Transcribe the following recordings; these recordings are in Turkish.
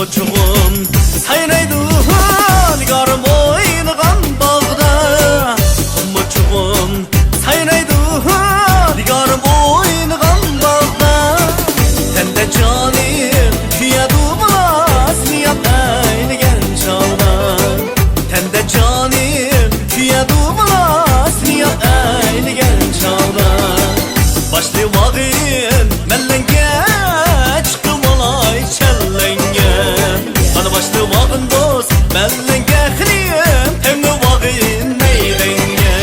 Umutçuğum saynaydı nigarım oynagan bağda. Umutçuğum saynaydı nigarım oynagan bağda. Tende canım tüyedi bulas niyat eylegan çağda. Tende canım tüyedi bulas niyat eylegan çağda. Başlı vağın mellenge çıktım olay çellenge. Bana başlı vağın dost mellenge xiliyim temni vağın meydenge.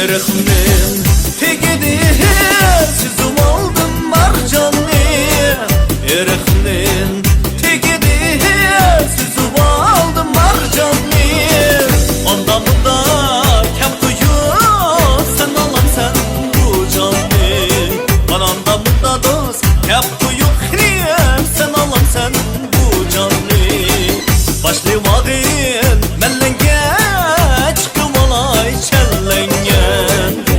Erixmin tegidi sizum aldım marcanni. Erixmin tegidi sizum aldım marcanni. Ondan bunda kem kuyup sen alam sen bu canni. Bana ondan bunda dost kem kuyup xiliyim sen alam sen bu canni. Başlı vağın mellenge çıktım olay çellenge.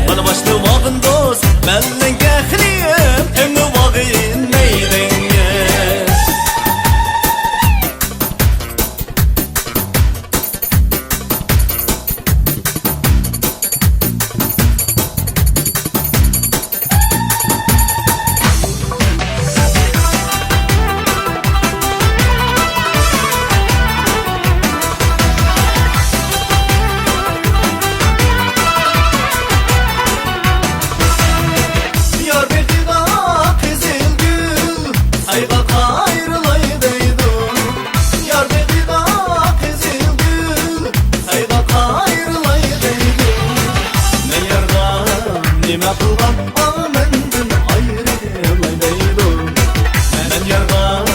Bana başlı vağın dost mellenge xiliyim temni vağın meydenge. Nime kılgan amendin ayrılaydaydım. Men yardan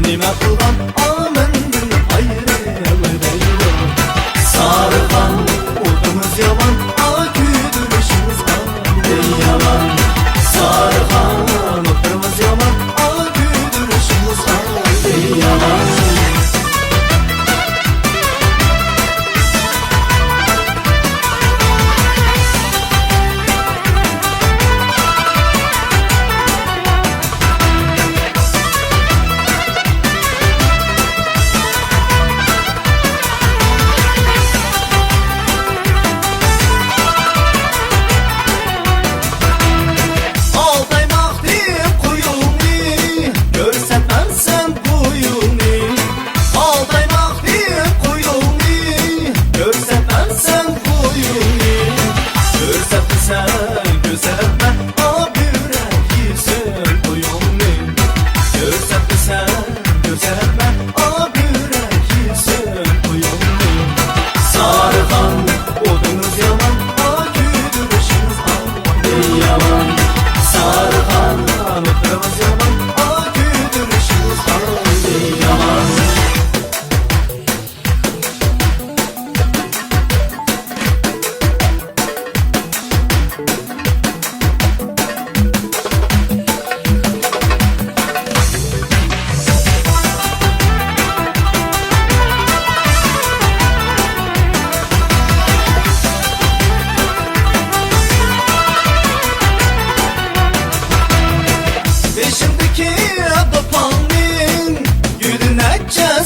nime kılgan amendin ayrılaydaydım. Sarıkan odumuz yaman, aküdürüşümüz kandı yaman. Sarıkan odumuz yaman, aküdürüşümüz kandı yaman.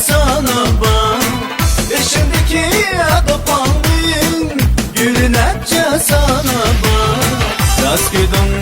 Sana bak, eşimdeki adı palmin, gülün etçe sana bak. Rast gidin